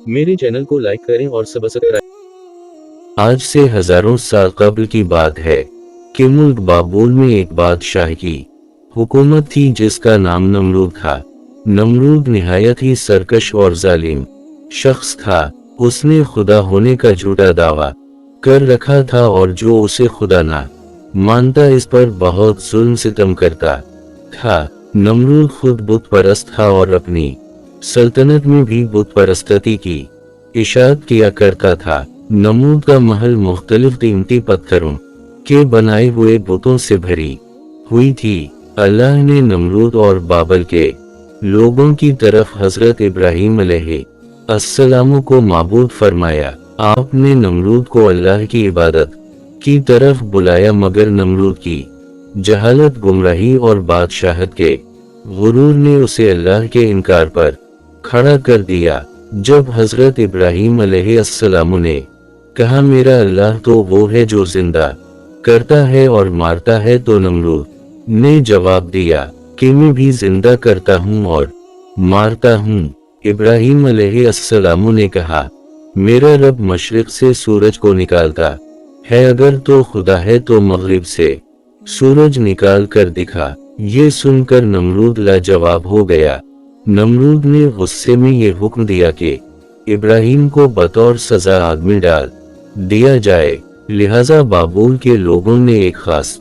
मेरे चैनल को लाइक करें और सब्सक्राइब। आज से हजारों साल कबल की बात है कि मुल्क बाबुल में एक बादशाह की हुकूमत थी जिसका नाम नमरूद था। नमरूद निहायत ही सरकश और जालिम शख्स था। उसने खुदा होने का झूठा दावा कर रखा था और जो उसे खुदा ना मानता इस पर बहुत जुल्म सितम करता था। नमरूद खुद बुत परस्त था और अपनी सल्तनत में भी बुत परस्ती की इशाअत किया करता था। नमरूद का महल मुख्तलिफ कीमती पत्थरों के बनाए हुए बुतों से भरी हुई थी। अल्लाह ने नमरूद और बाबल के लोगों की तरफ हजरत इब्राहीम अलैहिस्सलाम को माबूद फरमाया। आपने नमरूद को अल्लाह की इबादत की तरफ बुलाया, मगर नमरूद की जहालत, गुमराही और बादशाहत के गुरूर ने उसे अल्लाह के इनकार पर खड़ा कर दिया। जब हजरत इब्राहीम अलैहिस्सलाम ने कहा मेरा अल्लाह तो वो है जो जिंदा करता है और मारता है, तो नमरूद ने जवाब दिया कि मैं भी जिंदा करता हूँ और मारता हूँ। इब्राहीम अलैहिस्सलाम ने कहा मेरा रब मशरिक से सूरज को निकालता है, अगर तो खुदा है तो मगरिब से सूरज निकाल कर दिखा। ये सुनकर नमरूद लाजवाब हो गया। नमरूद ने गुस्से में ये हुक्म दिया कि इब्राहीम को बतौर सजा आग में डाल दिया जाए। लिहाजा बाबुल के लोगों ने एक खास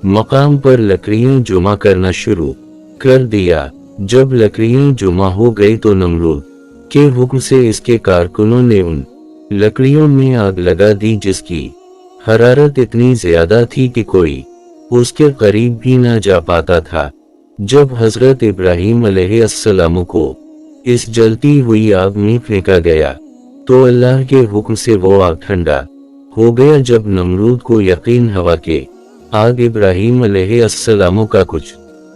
मकाम पर लकड़ियां जमा करना शुरू कर दिया। जब लकड़ियां जमा हो गई तो नमरूद के हुक्म से इसके कारकुनों ने उन लकड़ियों में आग लगा दी, जिसकी हरारत इतनी ज्यादा थी कि कोई उसके करीब भी ना जा पाता था। जब हजरत इब्राहीम अलैहिस्सलाम को इस जलती हुई आग में फेंका गया तो अल्लाह के हुक्म से वो आग ठंडा हो गया। जब नमरूद को यकीन हुआ कि आग इब्राहीम अलैहिस्सलाम का कुछ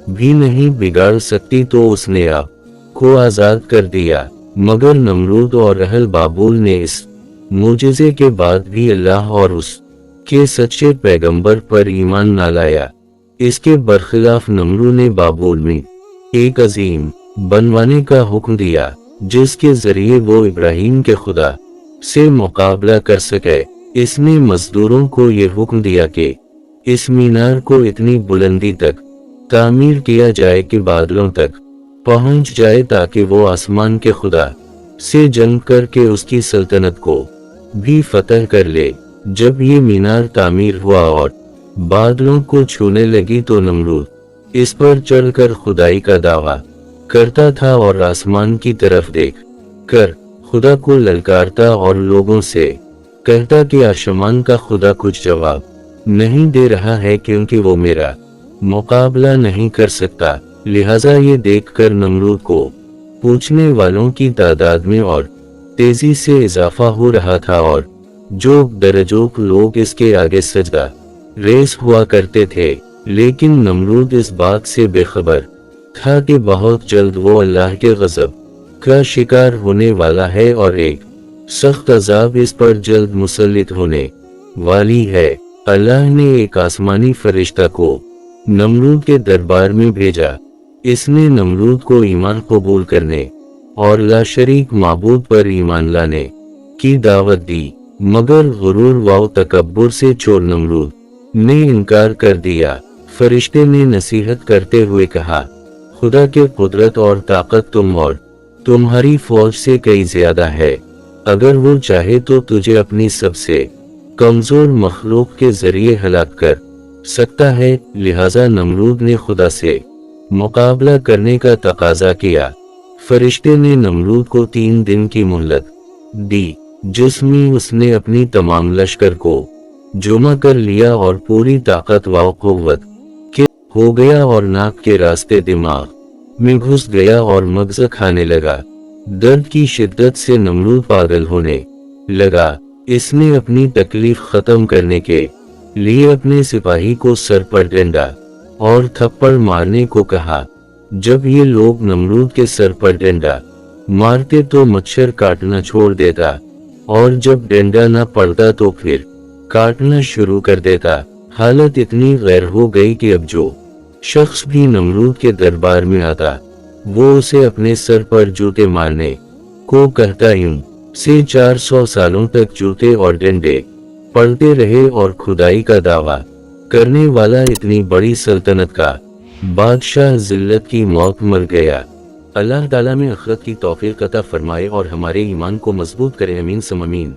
भी नहीं बिगाड़ सकती, तो उसने आग को आजाद कर दिया। मगर नमरूद और अहल बाबुल ने इस मुजज़े के बाद भी अल्लाह और उसके सच्चे पैगंबर पर ईमान न लाया। इसके बरखिलाफ नमरूद ने बाबुल में एक अजीम बनवाने का हुक्म दिया, जिसके जरिए वो इब्राहीम के खुदा से मुकाबला कर सके। इसने मजदूरों को ये हुक्म दिया कि इस मीनार को इतनी बुलंदी तक तामीर किया जाए कि बादलों तक पहुंच जाए, ताकि वो आसमान के खुदा से जंग करके उसकी सल्तनत को भी फतह कर ले। जब ये मीनार तामीर हुआ और बादलों को छूने लगी तो नमरूद इस पर चढ़कर खुदाई का दावा करता था और आसमान की तरफ देख कर खुदा को ललकारता और लोगों से कहता कि आसमान का खुदा कुछ जवाब नहीं दे रहा है, क्योंकि वो मेरा मुकाबला नहीं कर सकता। लिहाजा ये देखकर नमरूद को पूछने वालों की तादाद में और तेजी से इजाफा हो रहा था और जो दर्जों लोग इसके आगे सजदा रेस हुआ करते थे। लेकिन नमरूद इस बात से बेखबर था कि बहुत जल्द वो अल्लाह के गज़ब का शिकार होने वाला है और एक सख्त अजाब इस पर जल्द मुसल्लित होने वाली है। अल्लाह ने एक आसमानी फरिश्ता को नमरूद के दरबार में भेजा। इसने नमरूद को ईमान कबूल करने और लाशरीक माबूद पर ईमान लाने की दावत दी, मगर गुरूर व तकब्बुर से चोर नमरूद ने इनकार कर दिया। फरिश्ते ने नसीहत करते हुए कहा खुदा के कुदरत और ताकत तुम और तुम्हारी फौज से कई ज्यादा है। अगर वो चाहे तो तुझे अपनी सबसे कमजोर मखलूक के जरिए हलाक कर सकता है। लिहाजा नमरूद ने खुदा से मुकाबला करने का तकाजा किया। फरिश्ते ने नमरूद को 3 दिन की मोहलत दी, जिसमें उसने अपनी तमाम लश्कर को जमा कर लिया और पूरी ताकत व कुव्वत के हो गया और नाक के रास्ते दिमाग में घुस गया और मगज़ खाने लगा। दर्द की शिद्दत से नमरूद पागल होने लगा। इसने अपनी तकलीफ खत्म करने के लिए अपने सिपाही को सर पर डंडा और थप्पड़ मारने को कहा। जब ये लोग नमरूद के सर पर डंडा मारते तो मच्छर काटना छोड़ देता, और जब डंडा न पड़ता तो फिर काटना शुरू कर देता। हालत इतनी गैर हो गई कि अब जो शख्स भी नमरूद के दरबार में आता वो उसे अपने सर पर जूते मारने को कहता। यूं से 400 सालों तक जूते और डंडे पड़ते रहे और खुदाई का दावा करने वाला इतनी बड़ी सल्तनत का बादशाह जिल्लत की मौत मर गया। अल्लाह ताला में अखरत की तौफीक अता फरमाए और हमारे ईमान को मजबूत करे, अमीन सम अमीन।